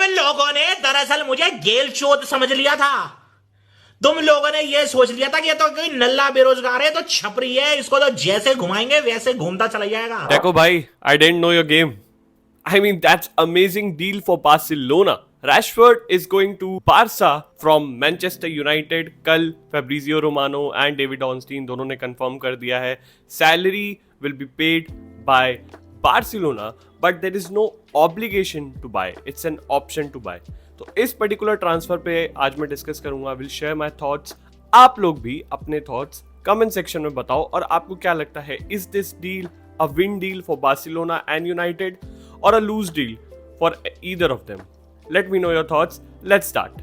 लोगों ने दरअसल मुझे गेल चोद समझ लिया था। तुम लोगों ने ये सोच लिया था कि ये तो कोई नल्ला बेरोजगार है, तो छपरी है, इसको तो जैसे घुमाएंगे वैसे घूमता चला जाएगा। देखो भाई, I didn't know your game. I mean, that's amazing deal for Barcelona. Rashford is going to Barca from Manchester United. कल Fabrizio Romano and David Ornstein दोनों ने कंफर्म कर दिया है. Salary will be paid by Barcelona, but there is no obligation to buy. It's an option to buy. तो इस particular transfer पे आज मैं डिस्कस करूंगा. Will share my thoughts. आप लोग भी अपने थॉट्स कमेंट सेक्शन में बताओ और आपको क्या लगता है. Is this deal a win deal for Barcelona and United or a lose deal for either of them? Let me know your thoughts. Let's start.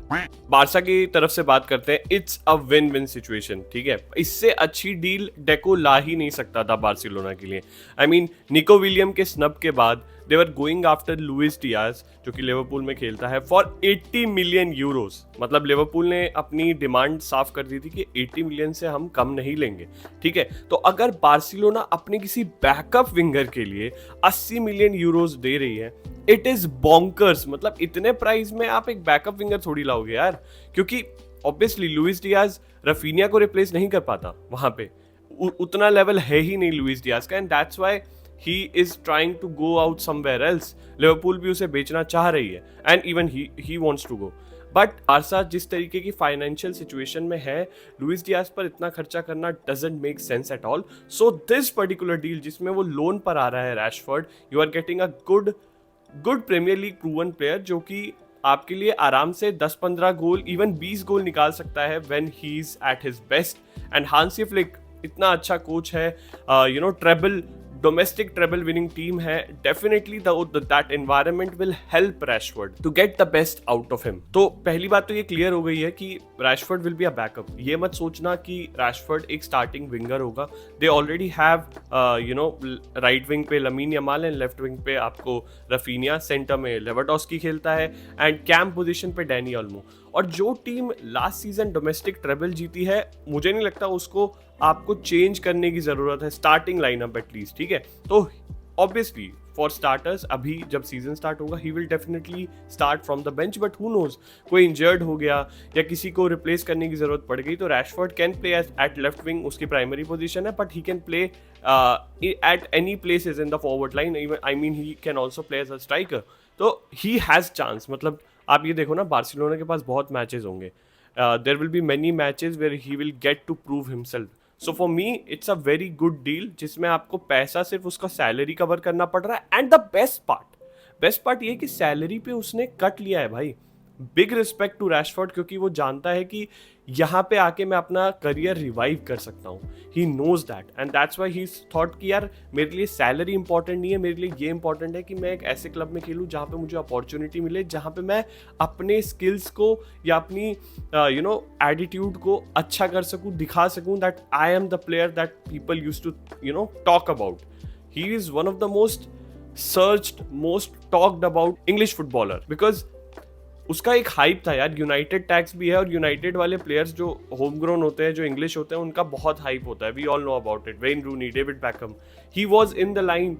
Barça की तरफ से बात करते हैं. It's a win win situation. ठीक है, इससे अच्छी डील डेको ला ही नहीं सकता था बार्सिलोना के लिए. आई मीन, निको विलियम के स्नब के बाद they were going after Luis Diaz, जो कि लिवरपूल में खेलता है, फॉर 80 मिलियन यूरोस. मतलब लिवरपूल ने अपनी डिमांड साफ कर दी थी कि 80 मिलियन से हम कम नहीं लेंगे. ठीक है, तो अगर बार्सिलोना अपने किसी बैकअप विंगर के लिए 80 मिलियन यूरोस दे रही है, इट इज बॉन्कर्स. मतलब इतने प्राइस में आप एक बैकअप विंगर थोड़ी लाओगे यार, क्योंकि ऑब्वियसली लुइस डियाज रफीनिया को रिप्लेस नहीं कर पाता वहां पे. उतना लेवल है ही नहीं लुइस डियाज का, and that's why he is trying to go out somewhere else. Liverpool भी उसे बेचना चाह रही है, and even he wants to go. But Barça जिस तरीके की फाइनेंशियल सिचुएशन में है, लुइस डियाज पर इतना खर्चा करना doesn't make sense at all. So this particular deal जिसमें वो लोन पर आ रहा है Rashford, you are getting a good Premier League proven player जो कि आपके लिए आराम से 10-15 गोल, इवन 20 गोल निकाल सकता है when he is at his best. And Hansi Flick इतना अच्छा कोच है, treble domestic treble winning team है. Definitely that environment will help Rashford to get the best out of him. तो पहली बात तो ये क्लियर हो गई है कि Rashford will be a backup. ये मत सोचना कि रैशफोर्ड एक स्टार्टिंग विंगर होगा. They already have right wing पे Lamine Yamal and left wing पे आपको रफीनिया, सेंटर में लेवांडोव्स्की खेलता है, एंड कैंप पोजीशन पे डैनी ओल्मो. और जो team last season domestic treble जीती है, मुझे नहीं लगता उसको आपको चेंज करने की जरूरत है स्टार्टिंग लाइनअप एटलीस्ट. ठीक है, तो ऑब्वियसली फॉर स्टार्टर्स अभी जब सीजन स्टार्ट होगा, he will definitely start from the bench. But who knows, कोई इंजर्ड हो गया या किसी को रिप्लेस करने की जरूरत पड़ गई, तो Rashford can play at left wing, उसकी प्राइमरी पोजीशन है, but he can play at any places in the forward line. I mean, he can also play as a striker. तो ही हैज चांस. मतलब आप ये देखो ना, Barcelona के पास बहुत मैचेस होंगे. There will be many matches where he will get to prove himself. So for me it's a very good deal जिसमें आपको पैसा सिर्फ उसका सैलरी कवर करना पड़ रहा है. एंड द बेस्ट पार्ट ये कि सैलरी पे उसने कट लिया है भाई. बिग रिस्पेक्ट टू रैशफोर्ड, क्योंकि वो जानता है कि यहाँ पे आके मैं अपना करियर रिवाइव कर सकता हूँ. He knows that, and that's why he thought कि यार मेरे लिए सैलरी इंपॉर्टेंट नहीं है, मेरे लिए ये इंपॉर्टेंट है कि मैं एक ऐसे क्लब में खेलूँ जहाँ पे मुझे अपॉर्चुनिटी मिले, जहाँ पे मैं अपने स्किल्स को या अपनी एटीट्यूड को अच्छा कर सकूँ, दिखा सकूँ that I am the player that people use to talk about. He is one of the most searched, most talked about English footballer, because उसका एक हाइप था यार. यूनाइटेड टैक्स भी है, और यूनाइटेड वाले प्लेयर्स जो होम ग्रोन होते हैं, जो इंग्लिश होते हैं, उनका बहुत हाइप होता है. We all know about it. Wayne Rooney, David Beckham, he was in the line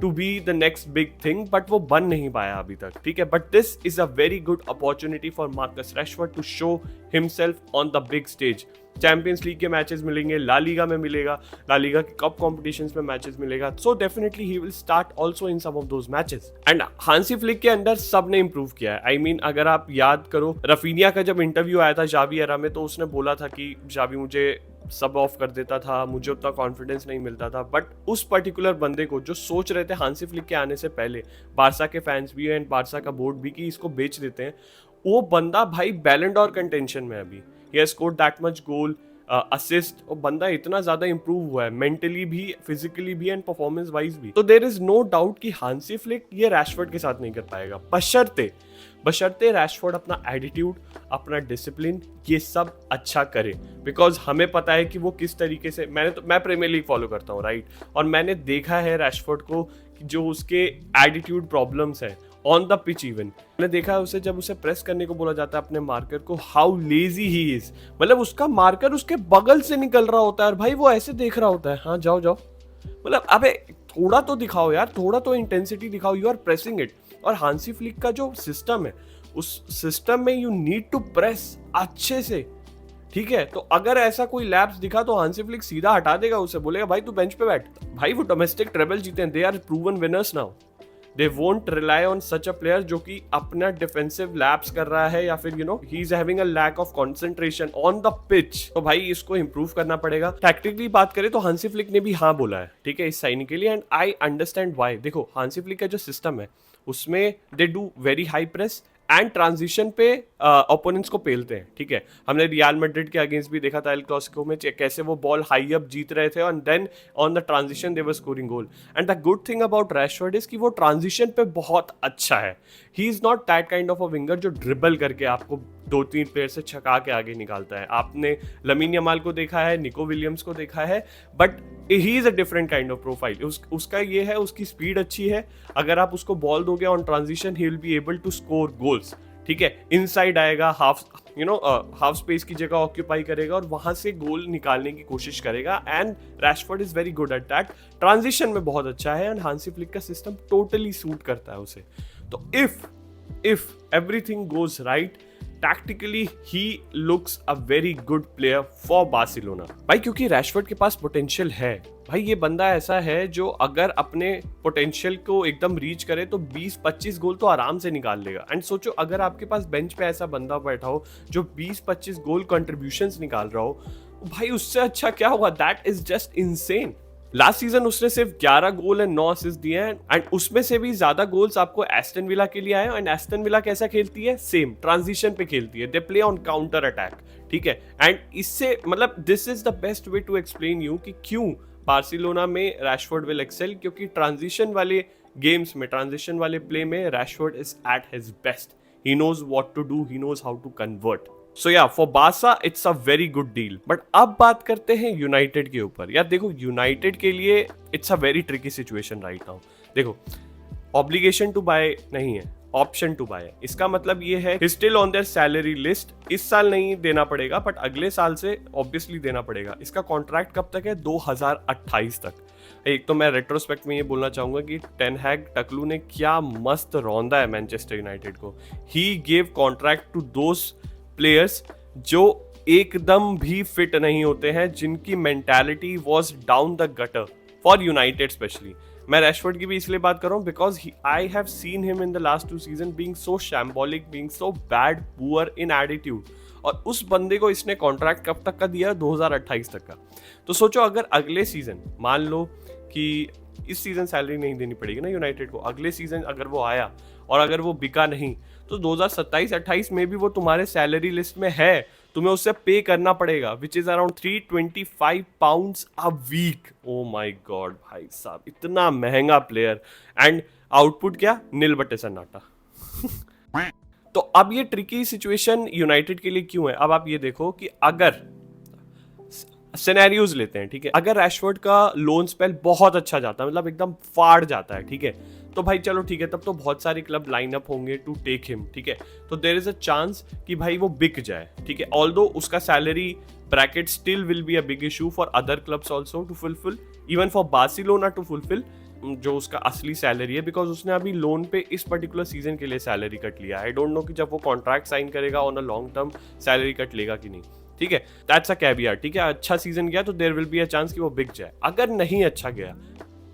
to be the next big thing, but वो बन नहीं पाया अभी तक. ठीक है, but this is a very good opportunity for Marcus Rashford to show himself on the big stage. Champions League के matches मिलेंगे, ला लीगा में मिलेगा, ला लीगा के कप कॉम्पिटिशंस में मैचेस मिलेगा. So definitely he will start also in some of those matches. And Hansi Flick के under सब ने इंप्रूव किया है. आई मीन, अगर आप याद करो, रफीनिया का जब इंटरव्यू आया था जावी एरा में, तो उसने बोला था कि जावी मुझे सब ऑफ कर देता था, मुझे उतना कॉन्फिडेंस नहीं मिलता था. बट उस पर्टिकुलर बंदे को जो सोच रहे थे हांसी फ्लिक के आने से पहले, बारसा के फैंस भी एंड बारसा का बोर्ड भी, कि इसको बेच देते हैं, वो बंदा भाई बैलन डॉर कंटेंशन में अभी. He has scored that much goal, assist, और बंदा इतना ज्यादा इंप्रूव हुआ है मेंटली भी, फिजिकली भी, एंड परफॉर्मेंस वाइज भी. तो देयर इज नो डाउट कि हांसी फ्लिक ये रैशफोर्ड के साथ नहीं कर पाएगा, बशर्ते रैशफोर्ड अपना एटीट्यूड, अपना डिसिप्लिन, ये सब अच्छा करे. बिकॉज हमें पता है कि वो किस तरीके से, मैं प्रीमियर लीग फॉलो करता हूँ, राइट, और मैंने देखा है रैशफोर्ड को जो उसके एटीट्यूड प्रॉब्लम्स है ऑन द पिच. इवन मैंने देखा है उसे, जब उसे प्रेस करने को बोला जाता है अपने मार्कर को, हाउ लेजी ही इज. मतलब उसका मार्कर उसके बगल से निकल रहा होता है और भाई वो ऐसे देख रहा होता है, हाँ जाओ. मतलब अबे थोड़ा तो दिखाओ यार, थोड़ा तो इंटेंसिटी दिखाओ, यू आर प्रेसिंग इट. और हांसी फ्लिक का जो सिस्टम है उस सिस्टम में यू नीड टू प्रेस अच्छे से, ठीक है। तो अगर ऐसा कोई लैप्स दिखा तो हांसी फ्लिक सीधा हटा देगा उसे, बोलेगा भाई तू बेंच पे बैठ। भाई वो डोमेस्टिक ट्रेबल जीते हैं, they are proven winners now, they won't rely on such a player जो कि अपना डिफेंसिव लैप्स कर रहा है या फिर you know he is having a lack of concentration on the pitch. तो भाई इसको इंप्रूव करना पड़ेगा। टैक्टिकली बात करें तो हांसी फ्लिक ने भी हाँ बोला है, ठीक है, इस साइनिंग के लिए, एंड आई अंडरस्टैंड व्हाई। देखो हांसी फ्लिक का जो सिस्टम है उसमें they do very high press and transition पे ओपोनेंट्स को पेलते हैं, ठीक है। हमने रियल मैड्रिड के अगेंस्ट भी देखा था एल क्लासिको में कैसे वो बॉल हाई अप जीत रहे थे and then on the transition they were scoring goal. And the good thing about Rashford is कि वो ट्रांजिशन पे बहुत अच्छा है। He is not that kind of a winger जो ड्रिबल करके आपको 2-3 प्लेयर से छका के आगे निकालता है। आपने लमीन यमाल को देखा है, निको विलियम्स को देखा है, but he is a different kind of profile. उसका ये है, उसकी स्पीड अच्छी है, अगर आप उसको बॉल दोगे on transition he will be able to score goals, ठीक है। इनसाइड आएगा, हाफ स्पेस की जगह ऑक्यूपाई करेगा और वहां से गोल निकालने की कोशिश करेगा, and Rashford is very good at that. Transition में बहुत अच्छा है एंड हांसी फ्लिक का सिस्टम टोटली सूट करता है उसे। तो if everything goes right tactically he looks a very good player for Barcelona भाई, क्योंकि रैशफोर्ड के पास पोटेंशियल है भाई। ये बंदा ऐसा है जो अगर अपने पोटेंशियल को एकदम रीच करे तो 20-25 गोल तो आराम से निकाल लेगा। एंड सोचो अगर आपके पास बेंच पे ऐसा बंदा बैठा हो जो 20-25 गोल कंट्रीब्यूशंस निकाल रहा हो, भाई उससे अच्छा क्या होगा? That is just insane. Last season उसने सिर्फ 11 गोल एंड 9 असिस्ट दिए हैं, एंड उसमें से भी ज्यादा गोल्स आपको एस्टन विला के लिए आए। एंड एस्टन विला कैसा खेलती है? सेम ट्रांजिशन पे खेलती है, they play on counter attack, ठीक है। एंड इससे मतलब this is the best way to explain you कि क्यों बार्सिलोना में रैशफोर्ड विल एक्सेल, क्योंकि ट्रांजिशन वाले गेम्स में, ट्रांजिशन वाले प्ले में Rashford is at his best. He knows what to do, he knows how to convert. So yeah for Barca it's a very good deal. But अब बात करते हैं United के ऊपर। यार देखो यूनाइटेड के लिए it's a very tricky situation right now. देखो ऑब्लिगेशन टू बाय नहीं है, ऑप्शन टू बाय है। इसका मतलब ये है still on their salary list. इस साल नहीं देना पड़ेगा बट अगले साल से ऑब्वियसली देना पड़ेगा। इसका कॉन्ट्रैक्ट कब तक है? 2028 तक। एक तो मैं रेट्रोस्पेक्ट में ये बोलना चाहूंगा कि टेन हैग टकलू ने क्या मस्त रौंदा है मैनचेस्टर यूनाइटेड को। He gave contract to those players जो एकदम भी फिट नहीं होते हैं, जिनकी mentality was down the gutter for United specially. मैं रैशफोर्ड की भी इसलिए बात कर रहा हूं because I have seen him in the last 2 season being so shambolic, being so bad, poor in attitude. और उस बंदे को इसने कॉन्ट्रैक्ट कब तक का दिया? 2028 तक का। तो सोचो अगर अगले सीजन, मान लो कि इस सीजन सैलरी नहीं देनी पड़ेगी ना यूनाइटेड को, अगले सीजन अगर वो आया और अगर वो बिका नहीं तो 2027-28 में भी वो तुम्हारे सैलरी लिस्ट में है, तुम्हें उससे पे करना पड़ेगा, which is around 325 pounds a week. Oh my god भाई साहब, इतना महंगा प्लेयर एंड आउटपुट क्या? नील बटे सन्नाटा। तो अब ये ट्रिकी सिचुएशन यूनाइटेड के लिए क्यों है? अब आप ये देखो कि अगर सिनेरियोज लेते हैं, ठीक है, अगर रैशफोर्ड का लोन स्पेल बहुत अच्छा जाता है, मतलब एकदम फाड़ जाता है, ठीक है, तो भाई चलो ठीक है, तब तो बहुत सारे क्लब लाइन अप होंगे टू टेक हिम, ठीक है। तो देयर इज अ चांस कि भाई वो बिक जाए, ठीक है। ऑल्दो उसका salary bracket still will be a big issue for other clubs also to fulfil, even for Barcelona to fulfil जो उसका असली सैलरी है, बिकॉज उसने अभी लोन पे इस पर्टिकुलर सीजन के लिए सैलरी कट लिया। आई डोंट नो कि जब वो कॉन्ट्रैक्ट साइन करेगा on a long term salary cut लेगा कि नहीं, ठीक है। दैट्स अ कैवियर, ठीक है। अच्छा सीजन गया तो there will be a chance कि वो बिक जाए। अगर नहीं अच्छा गया,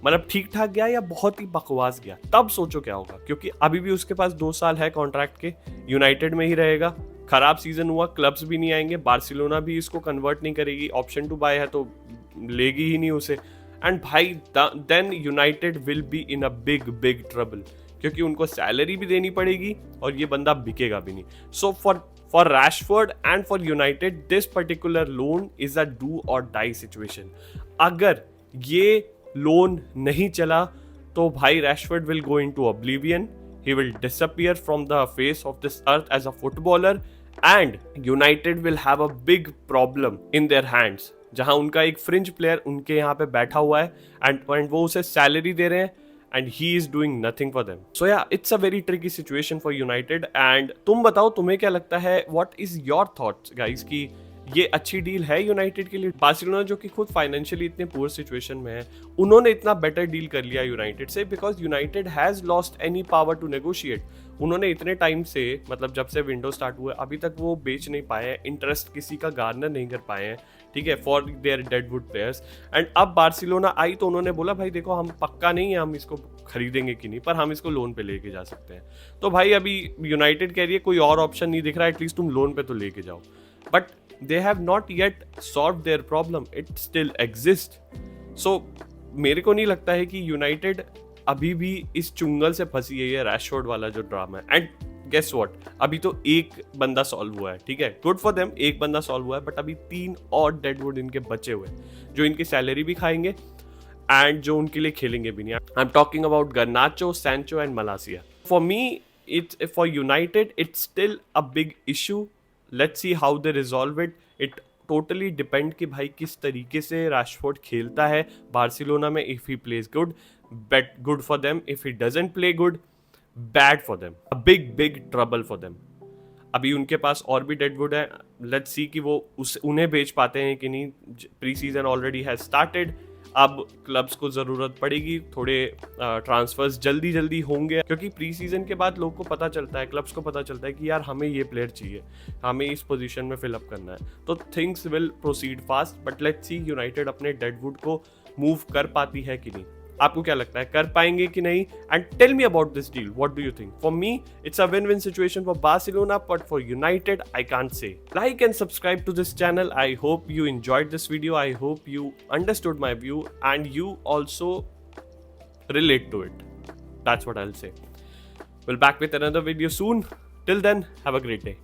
मतलब ठीक ठाक गया या बहुत ही बकवास गया, तब सोचो क्या होगा, क्योंकि अभी भी उसके पास 2 साल है कॉन्ट्रैक्ट के, यूनाइटेड में ही रहेगा। खराब सीजन हुआ, क्लब्स भी नहीं आएंगे, बार्सिलोना भी इसको कन्वर्ट नहीं करेगी, ऑप्शन टू बाय है तो लेगी ही नहीं उसे। एंड भाई then United will be in a big big trouble, क्योंकि उनको सैलरी भी देनी पड़ेगी और ये बंदा बिकेगा भी नहीं। So for Rashford and for United this particular loan is a do or die situation. अगर ये लोन नहीं चला तो भाई Rashford will go into oblivion, he will disappear from the face of this earth as a footballer, and United will have a big problem in their hands, जहां उनका एक fringe player उनके यहाँ पे बैठा हुआ है एंड वो उसे सैलरी दे रहे हैं and he is doing nothing for them. So yeah, it's a very tricky situation for United. And तुम बताओ तुम्हें क्या लगता है, what is your thoughts guys कि ये अच्छी डील है यूनाइटेड के लिए? बार्सिलोना जो कि खुद फाइनेंशियली इतने पुअर सिचुएशन में है, उन्होंने इतना बेटर डील कर लिया यूनाइटेड से because United has lost any power to negotiate. उन्होंने इतने टाइम से, मतलब जब से विंडो स्टार्ट हुआ अभी तक वो बेच नहीं पाए हैं, इंटरेस्ट किसी का गार्नर नहीं कर पाए हैं, ठीक है, for their deadwood players. And अब बार्सिलोना आई तो उन्होंने बोला भाई देखो हम पक्का नहीं है हम इसको खरीदेंगे कि नहीं, पर हम इसको लोन पे लेके जा सकते हैं। तो भाई अभी यूनाइटेड कह रही है कोई और ऑप्शन नहीं दिख रहा, एटलीस्ट तुम लोन पे तो लेके जाओ, but they have not yet solved their problem, it still exists. So मेरे को नहीं लगता है कि यूनाइटेड अभी भी इस चुंगल से फंसी है, ये रैशफोर्ड वाला जो ड्रामा है। एंड गेस व्हाट, अभी तो एक बंदा सॉल्व हुआ है, ठीक है, गुड फॉर देम, एक बंदा सॉल्व हुआ है, बट अभी 3 और डेडवुड इनके बचे हुए हैं जो इनकी सैलरी भी खाएंगे एंड जो उनके लिए खेलेंगे भी नहीं। I am talking about गर्नाचो, Sancho and मलासिया। For me it's, for United it's still a big issue. Let's see how they resolve it. It totally depend कि भाई किस तरीके से रैशफोर्ड खेलता है बार्सिलोना में। If he plays good, bet good for them, if he doesn't play good, bad for them, a big big trouble for them. अभी उनके पास और भी डेडवुड है, लेट्स सी कि वो उन्हें बेच पाते हैं कि नहीं। Pre season already has started, अब क्लब्स को ज़रूरत पड़ेगी, थोड़े ट्रांसफर्स जल्दी जल्दी होंगे क्योंकि प्री सीजन के बाद लोग को पता चलता है, क्लब्स को पता चलता है कि यार हमें ये प्लेयर चाहिए, हमें इस पोजीशन में फिलअप करना है, तो things will proceed fast. But let's C United अपने डेडवुड को मूव कर पाती है कि नहीं। आपको क्या लगता है, कर पाएंगे कि नहीं? And tell me about this deal, what do you think? For me it's a win win situation for Barcelona, but for United I can't say. Like and subscribe to this channel. I hope you enjoyed this video. I hope you understood my view and you also relate to it. That's what I'll say. We'll back with another video soon. Till then, have a great day.